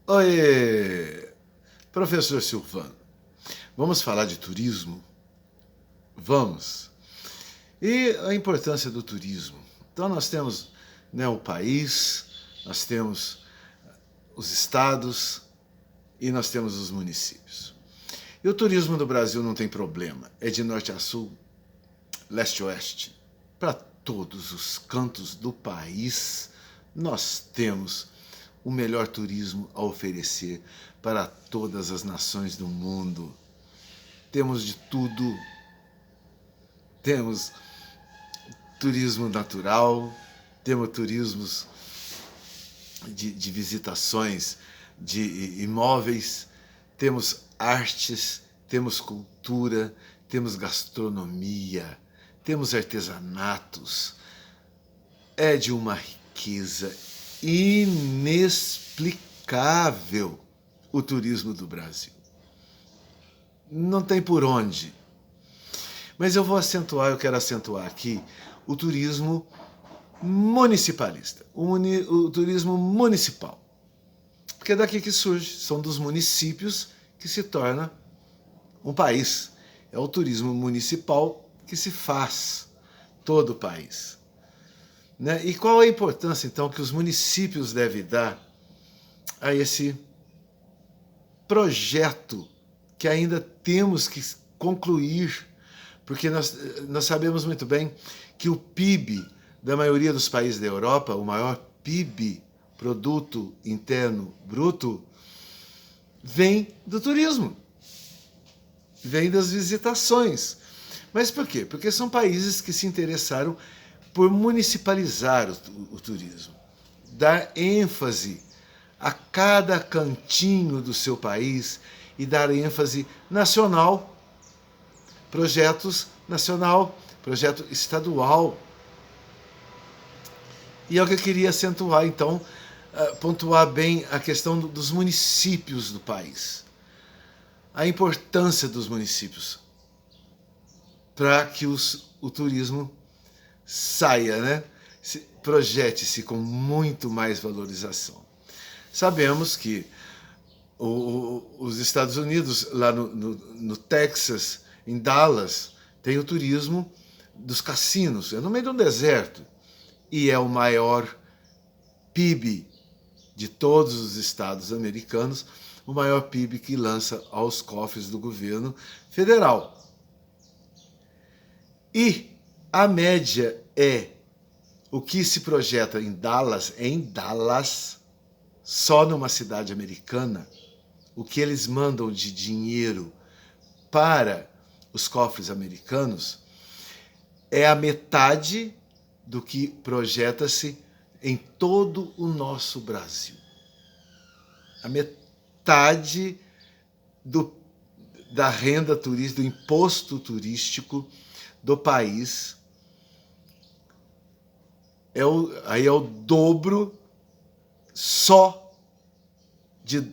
Oi, professor Silvano. Vamos falar de turismo? Vamos. E a importância do turismo. Então nós temos, o país, nós temos os estados e nós temos os municípios. E o turismo do Brasil não tem problema. É de norte a sul, leste a oeste. Para todos os cantos do país, nós temos o melhor turismo a oferecer para todas as nações do mundo. Temos de tudo. Temos turismo natural, temos turismos de visitações de imóveis, temos artes, temos cultura, temos gastronomia, temos artesanatos. É de uma riqueza inexplicável o turismo do Brasil. Não tem por onde. Mas eu quero acentuar aqui o turismo municipalista, o turismo municipal. Porque é daqui que surge, são dos municípios que se torna um país. É o turismo municipal que se faz todo o país. Né? E qual a importância, então, que os municípios devem dar a esse projeto que ainda temos que concluir? Porque nós sabemos muito bem que o PIB da maioria dos países da Europa, o maior PIB, Produto Interno Bruto, vem do turismo, vem das visitações. Mas por quê? Porque são países que se interessaram por municipalizar o turismo, dar ênfase a cada cantinho do seu país e dar ênfase nacional, projetos nacional, projeto estadual. E é o que eu queria acentuar, então, pontuar bem a questão dos municípios do país. A importância dos municípios para que o turismo saia, né? Projete-se com muito mais valorização. Sabemos que os Estados Unidos, lá no Texas, em Dallas, tem o turismo dos cassinos, é no meio de um deserto, e é o maior PIB de todos os estados americanos, o maior PIB que lança aos cofres do governo federal. E a média é o que se projeta em Dallas, só numa cidade americana, o que eles mandam de dinheiro para os cofres americanos é a metade do que projeta-se em todo o nosso Brasil. A metade da renda turística, do imposto turístico do país aí é o dobro só de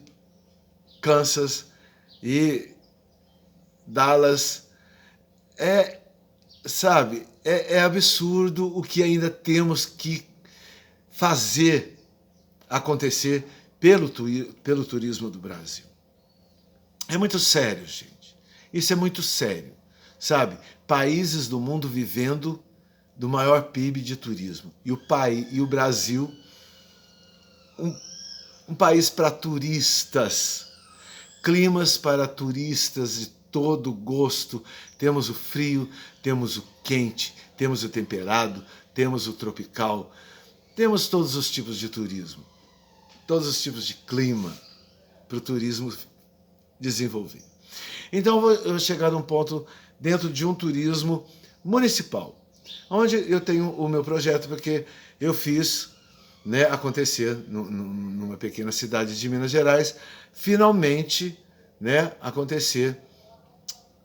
Kansas e Dallas. É absurdo o que ainda temos que fazer acontecer pelo turismo do Brasil. É muito sério, gente. Isso é muito sério. Sabe? Países do mundo vivendo do maior PIB de turismo. E o Brasil, um país para turistas, climas para turistas de todo gosto. Temos o frio, temos o quente, temos o temperado, temos o tropical, temos todos os tipos de turismo, todos os tipos de clima para o turismo desenvolver. Então eu vou chegar num ponto dentro de um turismo municipal, onde eu tenho o meu projeto, porque eu fiz acontecer numa pequena cidade de Minas Gerais, finalmente acontecer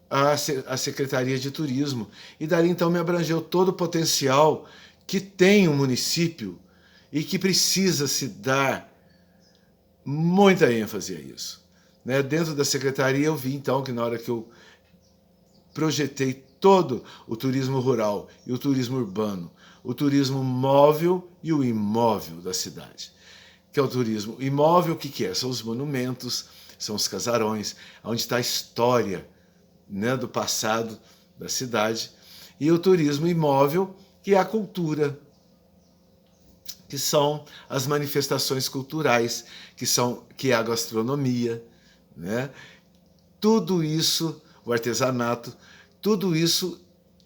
a Secretaria de Turismo. E dali então me abrangeu todo o potencial que tem o município e que precisa se dar muita ênfase a isso. Dentro da secretaria eu vi então que na hora que eu projetei todo o turismo rural e o turismo urbano, o turismo móvel e o imóvel da cidade, que é o turismo imóvel. O que é? São os monumentos, são os casarões, onde está a história, né, do passado da cidade. E o turismo imóvel, que é a cultura, que são as manifestações culturais, que é a gastronomia, né? Tudo isso, o artesanato, tudo isso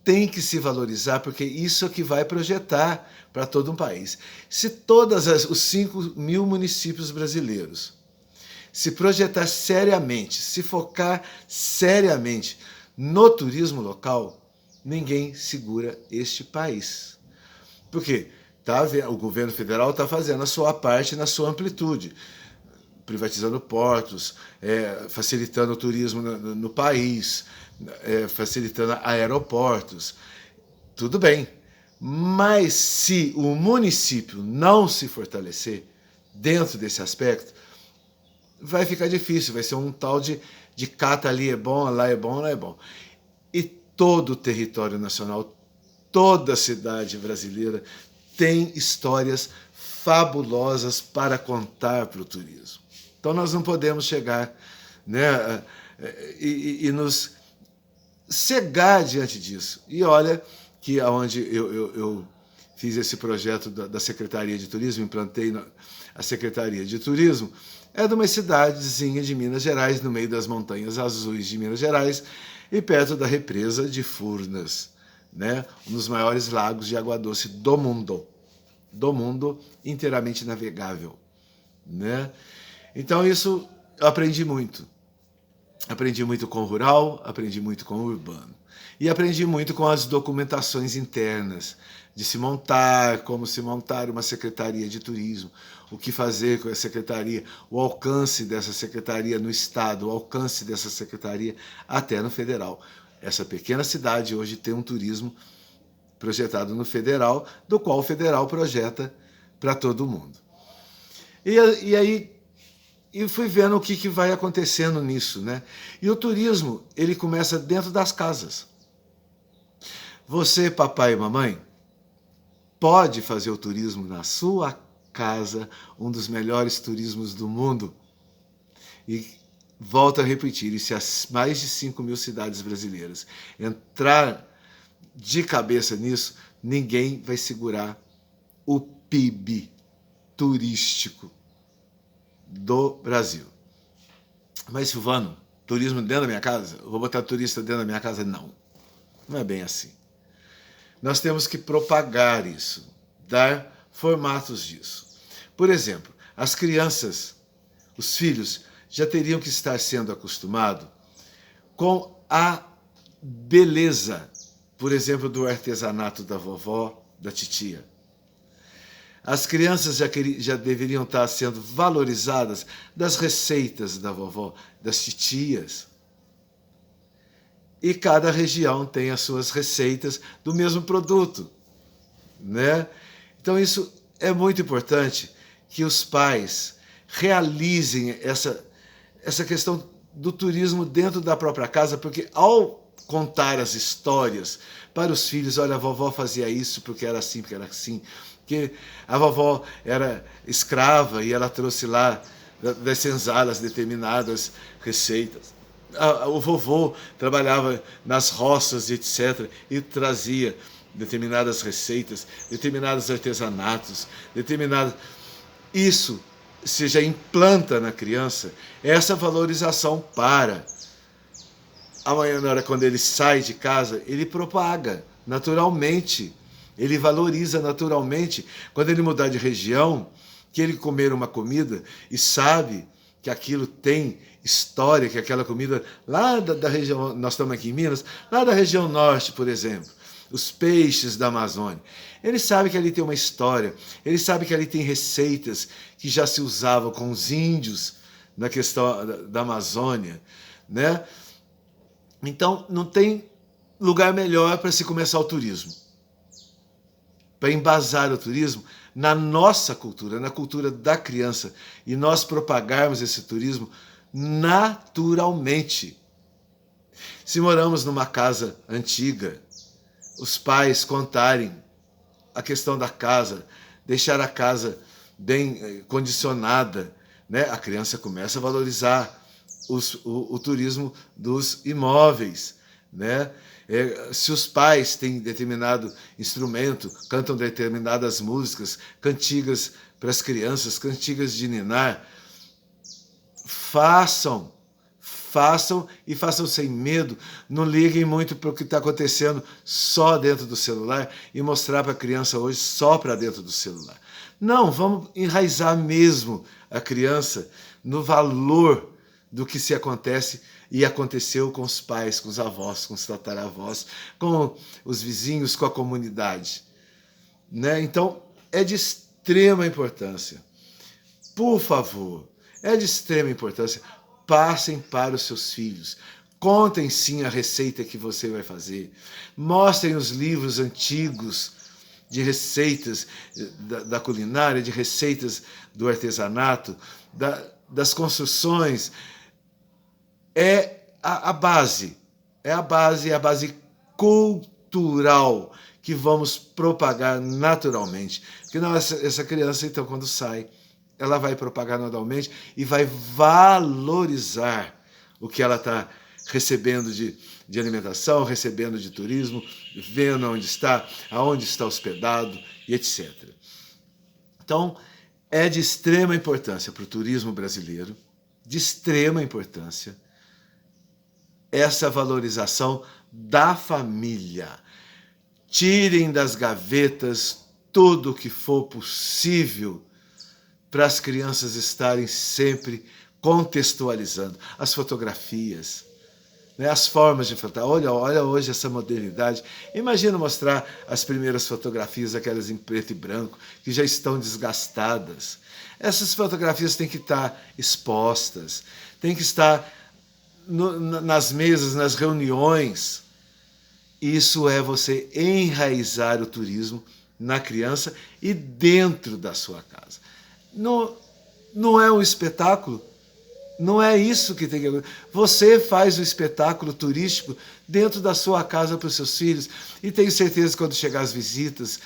tem que se valorizar, porque isso é que vai projetar para todo um país. Se os 5.000 municípios brasileiros se projetar seriamente, se focar seriamente no turismo local, ninguém segura este país. Por quê? O governo federal está fazendo a sua parte na sua amplitude, privatizando portos, facilitando o turismo no país, facilitando aeroportos. Tudo bem. Mas se o município não se fortalecer dentro desse aspecto, vai ficar difícil, vai ser um tal de cata, ali é bom, lá é bom, lá é bom. E todo o território nacional, toda a cidade brasileira tem histórias fabulosas para contar para o turismo. Então nós não podemos chegar, né, e nos cegar diante disso. E olha que aonde eu fiz esse projeto da Secretaria de Turismo, implantei a Secretaria de Turismo, é de uma cidadezinha de Minas Gerais, no meio das Montanhas Azuis de Minas Gerais, e perto da represa de Furnas, né? Um dos maiores lagos de água doce do mundo inteiramente navegável, né? Então isso eu aprendi muito. Aprendi muito com o rural, aprendi muito com o urbano. E aprendi muito com as documentações internas, de se montar, como se montar uma secretaria de turismo, o que fazer com a secretaria, o alcance dessa secretaria no estado, o alcance dessa secretaria até no federal. Essa pequena cidade hoje tem um turismo projetado no federal, do qual o federal projeta para todo mundo. E aí fui vendo o que vai acontecendo nisso, né? E o turismo, ele começa dentro das casas. Você, papai e mamãe, pode fazer o turismo na sua casa, um dos melhores turismos do mundo. E volto a repetir, e se as mais de 5.000 cidades brasileiras entrar de cabeça nisso, ninguém vai segurar o PIB turístico do Brasil. Mas, Silvano, turismo dentro da minha casa? Eu vou botar turista dentro da minha casa? Não. Não é bem assim. Nós temos que propagar isso, dar formatos disso. Por exemplo, as crianças, os filhos, já teriam que estar sendo acostumados com a beleza, por exemplo, do artesanato da vovó, da titia. As crianças já deveriam estar sendo valorizadas das receitas da vovó, das titias. E cada região tem as suas receitas do mesmo produto, né? Então isso é muito importante, que os pais realizem essa questão do turismo dentro da própria casa, porque ao contar as histórias para os filhos, olha, a vovó fazia isso porque era assim, porque a vovó era escrava e ela trouxe lá das senzalas determinadas receitas. O vovô trabalhava nas roças, etc., e trazia determinadas receitas, determinados artesanatos, Isso se já implanta na criança essa valorização para amanhã, na hora quando ele sai de casa, ele propaga naturalmente, ele valoriza naturalmente. Quando ele mudar de região, que ele comer uma comida e sabe que aquilo tem história, que aquela comida lá da região, nós estamos aqui em Minas, lá da região norte, por exemplo, os peixes da Amazônia. Ele sabe que ali tem uma história, ele sabe que ali tem receitas que já se usavam com os índios na questão da Amazônia, né? Então, não tem lugar melhor para se começar o turismo, para embasar o turismo na nossa cultura, na cultura da criança, e nós propagarmos esse turismo naturalmente. Se moramos numa casa antiga, os pais contarem a questão da casa, deixar a casa bem condicionada, né? A criança começa a valorizar o turismo dos imóveis, né? Se os pais têm determinado instrumento, cantam determinadas músicas, cantigas para as crianças, cantigas de ninar, façam e façam sem medo. Não liguem muito para o que está acontecendo só dentro do celular e mostrar para a criança hoje só para dentro do celular. Não, vamos enraizar mesmo a criança no valor do que se acontece e aconteceu com os pais, com os avós, com os tataravós, com os vizinhos, com a comunidade, né? Então, é de extrema importância. Por favor, é de extrema importância. Passem para os seus filhos. Contem sim a receita que você vai fazer. Mostrem os livros antigos de receitas da culinária, de receitas do artesanato, das construções. É a base cultural que vamos propagar naturalmente. Porque não, essa criança, então, quando sai, ela vai propagar naturalmente e vai valorizar o que ela está recebendo de alimentação, recebendo de turismo, vendo aonde está hospedado e etc. Então, é de extrema importância para o turismo brasileiro, de extrema importância, essa valorização da família. Tirem das gavetas tudo o que for possível para as crianças estarem sempre contextualizando. As fotografias, né, as formas de fotografar. Olha hoje essa modernidade. Imagina mostrar as primeiras fotografias, aquelas em preto e branco, que já estão desgastadas. Essas fotografias têm que estar expostas, têm que estar nas mesas, nas reuniões. Isso é você enraizar o turismo na criança e dentro da sua casa. Não é um espetáculo, não é isso que tem que acontecer. Você faz o espetáculo turístico dentro da sua casa para os seus filhos e tenho certeza que quando chegar as visitas,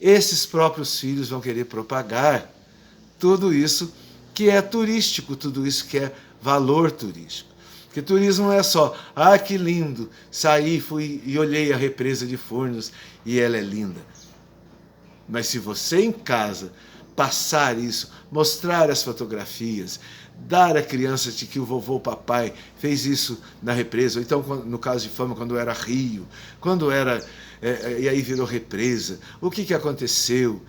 esses próprios filhos vão querer propagar tudo isso que é turístico, tudo isso que é valor turístico. Porque turismo não é só, que lindo, saí, fui e olhei a represa de Furnas e ela é linda. Mas se você em casa passar isso, mostrar as fotografias, dar à criança de que o vovô, o papai fez isso na represa, ou então no caso de Fama, quando era rio, quando era, e aí virou represa, o que aconteceu?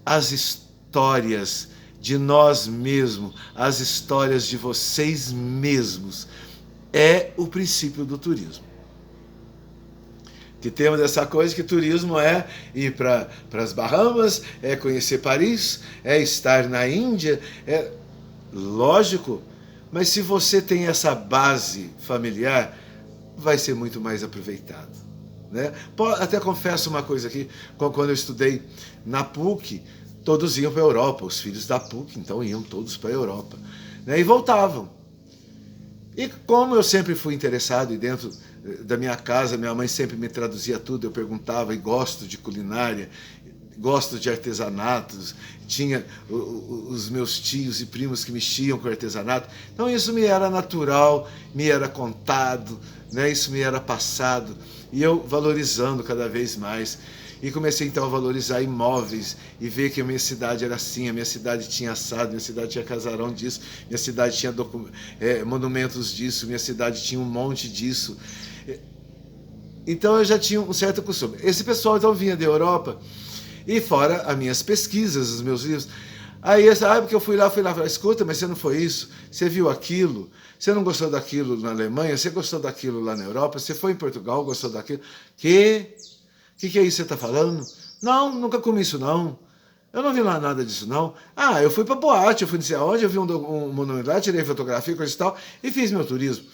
As histórias de nós mesmos, as histórias de vocês mesmos, é o princípio do turismo. Que temos essa coisa que turismo é ir para as Bahamas, é conhecer Paris, é estar na Índia, é lógico, mas se você tem essa base familiar, vai ser muito mais aproveitado, né? Até confesso uma coisa aqui, quando eu estudei na PUC, todos iam para a Europa, os filhos da PUC, então iam todos para a Europa, né? E voltavam. E como eu sempre fui interessado, e dentro da minha casa, minha mãe sempre me traduzia tudo, eu perguntava, e gosto de culinária, gosto de artesanatos, tinha os meus tios e primos que mexiam com artesanato, então isso me era natural, me era contado, né? Isso me era passado, e eu valorizando cada vez mais. E comecei então a valorizar imóveis e ver que a minha cidade era assim, a minha cidade tinha assado, minha cidade tinha casarão disso, minha cidade tinha monumentos disso, minha cidade tinha um monte disso. Então eu já tinha um certo costume. Esse pessoal então vinha da Europa e fora as minhas pesquisas, os meus livros. Aí, porque eu fui lá, falei, escuta, mas você não foi isso? Você viu aquilo? Você não gostou daquilo na Alemanha? Você gostou daquilo lá na Europa? Você foi em Portugal, gostou daquilo? O que é isso que você está falando? Não, nunca comi isso não. Eu não vi lá nada disso não. Eu fui para boate, eu fui não sei aonde, eu vi um monumento lá, tirei fotografia, coisa e tal, e fiz meu turismo.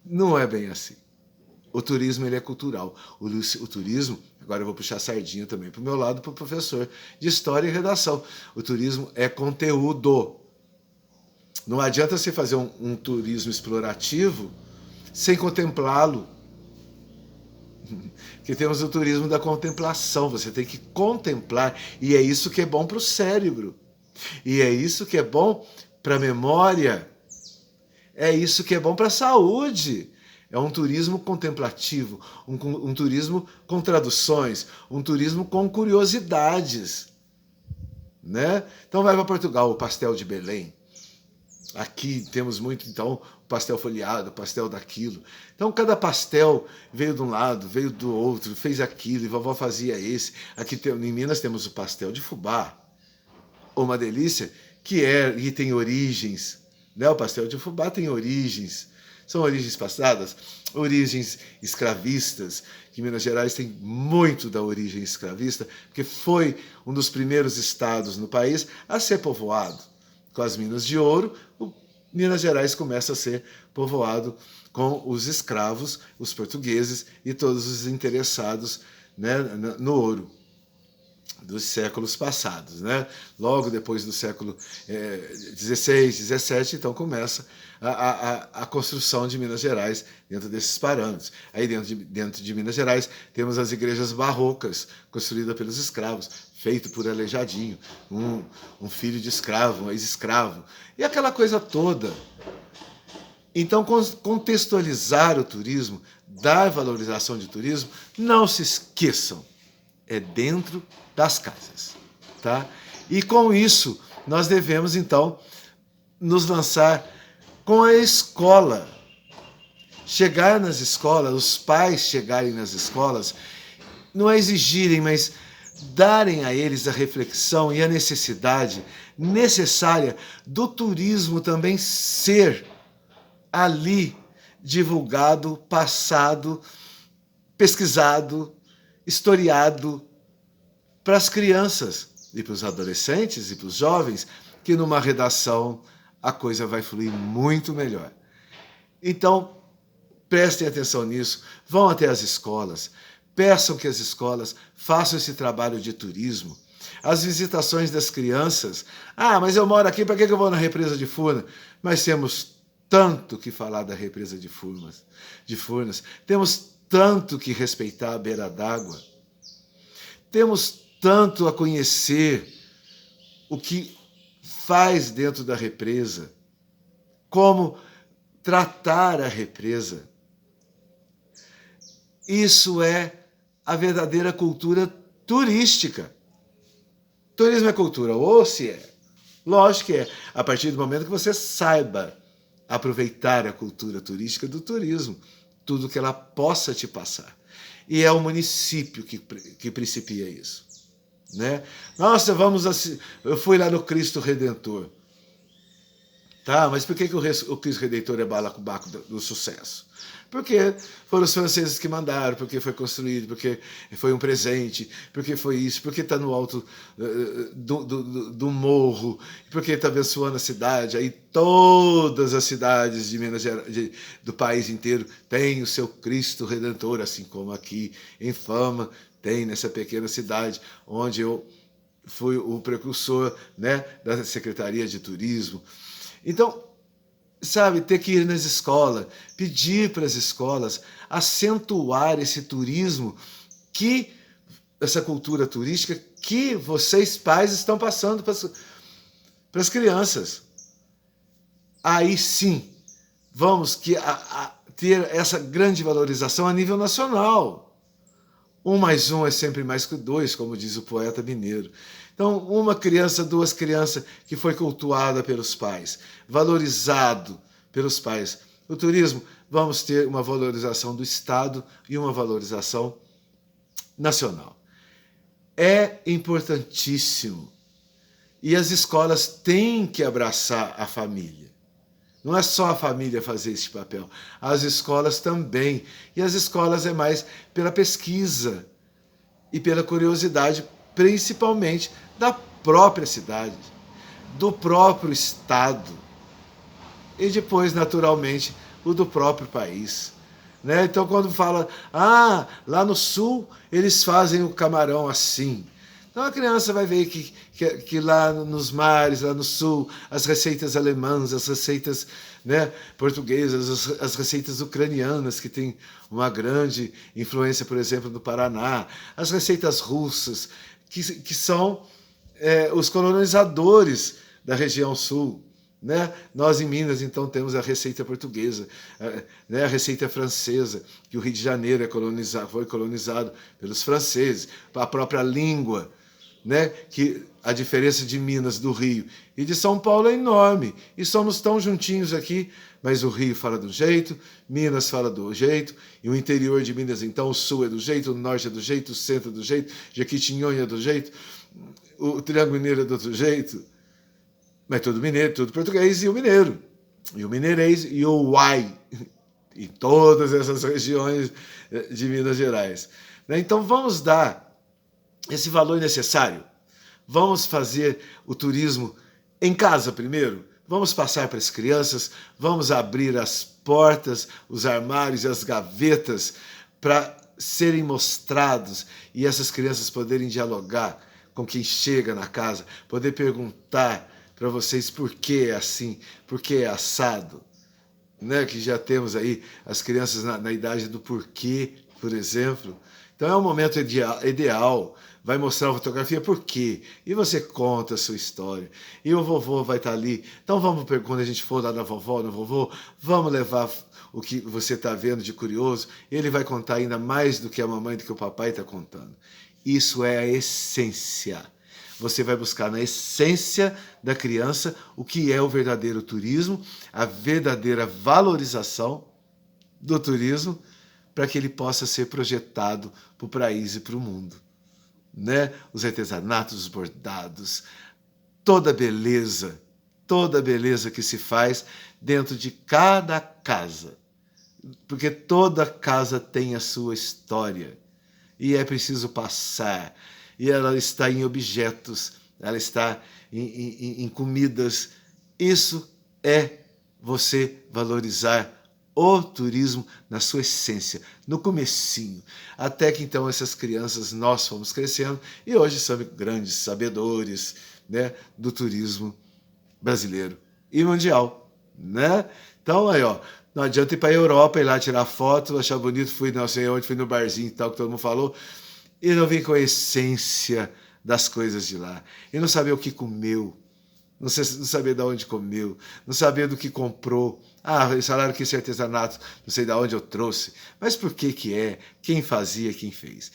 Não é bem assim. O turismo ele é cultural. O turismo, agora eu vou puxar a sardinha também para o meu lado, para o professor de História e Redação. O turismo é conteúdo. Não adianta você fazer um turismo explorativo sem contemplá-lo. que temos o turismo da contemplação. Você tem que contemplar, e é isso que é bom para o cérebro, e é isso que é bom para a memória, é isso que é bom para a saúde. É um turismo contemplativo, um turismo com traduções, um turismo com curiosidades, né? Então vai para Portugal, o pastel de Belém. Aqui temos muito, então, pastel folheado, pastel daquilo. Então, cada pastel veio de um lado, veio do outro, fez aquilo, e vovó fazia esse. Aqui em Minas temos o pastel de fubá, uma delícia, que tem origens, né? O pastel de fubá tem origens. São origens passadas, origens escravistas, que Minas Gerais tem muito da origem escravista, porque foi um dos primeiros estados no país a ser povoado. Com as minas de ouro, Minas Gerais começa a ser povoado com os escravos, os portugueses e todos os interessados, né, no ouro dos séculos passados, né? Logo depois do século XVI, XVII, então começa a construção de Minas Gerais dentro desses parâmetros. Aí dentro de Minas Gerais temos as igrejas barrocas, construídas pelos escravos, feito por Aleijadinho, um filho de escravo, um ex-escravo, e aquela coisa toda. Então, contextualizar o turismo, dar valorização de turismo, não se esqueçam, é dentro das casas, tá? E com isso, nós devemos, então, nos lançar com a escola. Chegar nas escolas, os pais chegarem nas escolas, não é exigirem, mas darem a eles a reflexão e a necessidade necessária do turismo também ser ali divulgado, passado, pesquisado, historiado para as crianças e para os adolescentes e para os jovens, que numa redação a coisa vai fluir muito melhor. Então, prestem atenção nisso, vão até as escolas, peçam que as escolas façam esse trabalho de turismo. As visitações das crianças. Ah, mas eu moro aqui, para que eu vou na represa de Furnas? Mas temos tanto que falar da represa de Furnas. Temos tanto que respeitar a beira d'água. Temos tanto a conhecer o que faz dentro da represa, como tratar a represa. Isso é a verdadeira cultura turística. Turismo é cultura, ou se é? Lógico que é, a partir do momento que você saiba aproveitar a cultura turística do turismo, tudo que ela possa te passar. E é o município que principia isso, né? Nossa, eu fui lá no Cristo Redentor. Tá, mas por que o Cristo Redentor é balacobaco do sucesso? Porque foram os franceses que mandaram, porque foi construído, porque foi um presente, porque foi isso, porque está no alto do morro, porque está abençoando a cidade. Aí todas as cidades de Minas Gerais, do país inteiro, têm o seu Cristo Redentor, assim como aqui em Fama tem nessa pequena cidade, onde eu fui o precursor, né, da Secretaria de Turismo. Então, sabe, ter que ir nas escolas, pedir para as escolas acentuar esse turismo, essa cultura turística que vocês, pais, estão passando para as crianças. Aí sim, vamos ter essa grande valorização a nível nacional. 1 mais 1 é sempre mais que 2, como diz o poeta mineiro. Então, uma criança, 2 crianças que foi cultuada pelos pais, valorizado pelos pais. O turismo, vamos ter uma valorização do Estado e uma valorização nacional. É importantíssimo. E as escolas têm que abraçar a família. Não é só a família fazer esse papel, as escolas também. E as escolas é mais pela pesquisa e pela curiosidade, principalmente da própria cidade, do próprio estado e depois, naturalmente, o do próprio país. Né? Então, quando fala, lá no sul eles fazem o camarão assim. Então a criança vai ver que lá nos mares, lá no sul, as receitas alemãs, as receitas, né, portuguesas, as receitas ucranianas, que têm uma grande influência, por exemplo, no Paraná, as receitas russas, que são os colonizadores da região sul. Né? Nós em Minas, então, temos a receita portuguesa, né? A receita francesa, que o Rio de Janeiro foi colonizado pelos franceses, a própria língua, né? Que a diferença de Minas, do Rio e de São Paulo é enorme, e somos tão juntinhos aqui, mas o Rio fala do jeito, Minas fala do jeito, e o interior de Minas, então, o sul é do jeito, o norte é do jeito, o centro é do jeito, Jequitinhonha é do jeito, o Triângulo Mineiro é do outro jeito. Mas tudo mineiro, tudo português, e o mineiro, e o mineirês, e o uai, em todas essas regiões de Minas Gerais. Então vamos dar esse valor necessário, vamos fazer o turismo em casa primeiro, vamos passar para as crianças, vamos abrir as portas, os armários e as gavetas para serem mostrados e essas crianças poderem dialogar com quem chega na casa, poder perguntar para vocês por que é assim, por que é assado, né? Que já temos aí as crianças na idade do porquê, por exemplo. Então é um momento ideal, vai mostrar a fotografia por quê, e você conta a sua história, e o vovô vai estar ali. Então vamos, quando a gente for lá na vovó, no vovô, vamos levar o que você está vendo de curioso, ele vai contar ainda mais do que a mamãe, do que o papai está contando. Isso é a essência. Você vai buscar na essência da criança o que é o verdadeiro turismo, a verdadeira valorização do turismo, para que ele possa ser projetado para o país e para o mundo. Né? Os artesanatos, os bordados, toda a beleza que se faz dentro de cada casa. Porque toda casa tem a sua história e é preciso passar. E ela está em objetos, ela está em comidas. Isso é você valorizar o turismo na sua essência, no comecinho. Até que então essas crianças, nós fomos crescendo e hoje somos grandes sabedores, né, do turismo brasileiro e mundial. Né? Então aí, ó, não adianta ir para a Europa, ir lá tirar foto, achar bonito, fui não sei onde, fui no barzinho e tal, que todo mundo falou, e não vim com a essência das coisas de lá. E não saber o que comeu, não saber de onde comeu, não saber do que comprou. Ah, eles falaram que esse artesanato, não sei de onde eu trouxe. Mas por que é? Quem fazia, quem fez?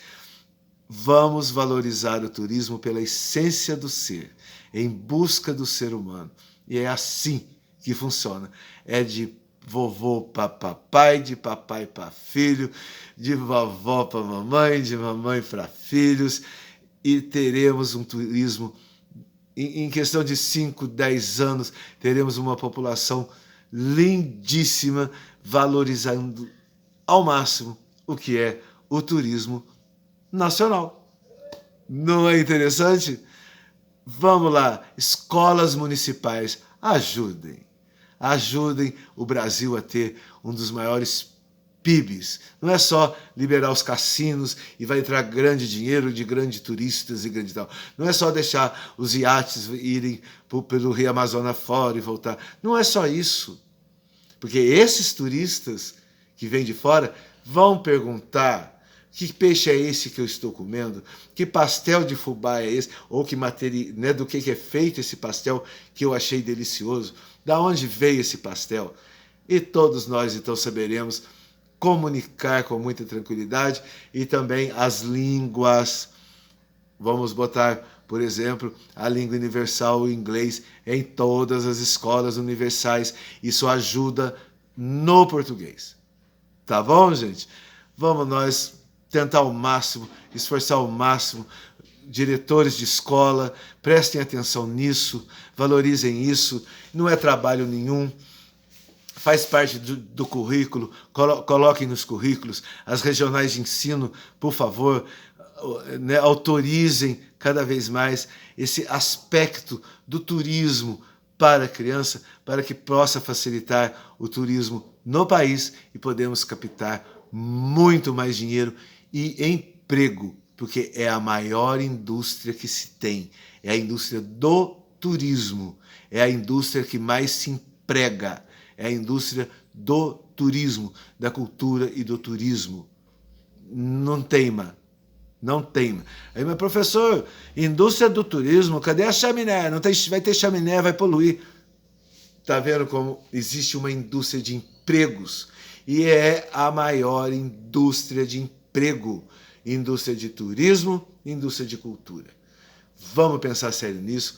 Vamos valorizar o turismo pela essência do ser, em busca do ser humano. E é assim que funciona. É de vovô para papai, de papai para filho, de vovó para mamãe, de mamãe para filhos, e teremos um turismo, em questão de 5, 10 anos, teremos uma população lindíssima, valorizando ao máximo o que é o turismo nacional. Não é interessante? Vamos lá, escolas municipais, ajudem o Brasil a ter um dos maiores PIBs. Não é só liberar os cassinos e vai entrar grande dinheiro de grandes turistas e grande tal. Não é só deixar os iates irem pelo Rio Amazonas fora e voltar. Não é só isso. Porque esses turistas que vêm de fora vão perguntar: que peixe é esse que eu estou comendo? Que pastel de fubá é esse? Ou que matéria, né, do que é feito esse pastel que eu achei delicioso? Da onde veio esse pastel? E todos nós então saberemos comunicar com muita tranquilidade. E também as línguas. Vamos botar, por exemplo, a língua universal, o inglês, em todas as escolas universais. Isso ajuda no português. Tá bom, gente? Vamos nós tentar ao máximo, esforçar ao máximo. Diretores de escola, prestem atenção nisso, valorizem isso. Não é trabalho nenhum. Faz parte do currículo, coloquem nos currículos. As regionais de ensino, por favor, né, autorizem cada vez mais esse aspecto do turismo para a criança, para que possa facilitar o turismo no país e podemos captar muito mais dinheiro e emprego porque é a maior indústria que se tem. É a indústria do turismo. É a indústria que mais se emprega. É a indústria do turismo, da cultura e do turismo. Não teima. Não teima. Aí, mas professor, indústria do turismo, cadê a chaminé? Não tem, vai ter chaminé, vai poluir. Está vendo como existe uma indústria de empregos? E é a maior indústria de emprego. Indústria de turismo, indústria de cultura. Vamos pensar sério nisso,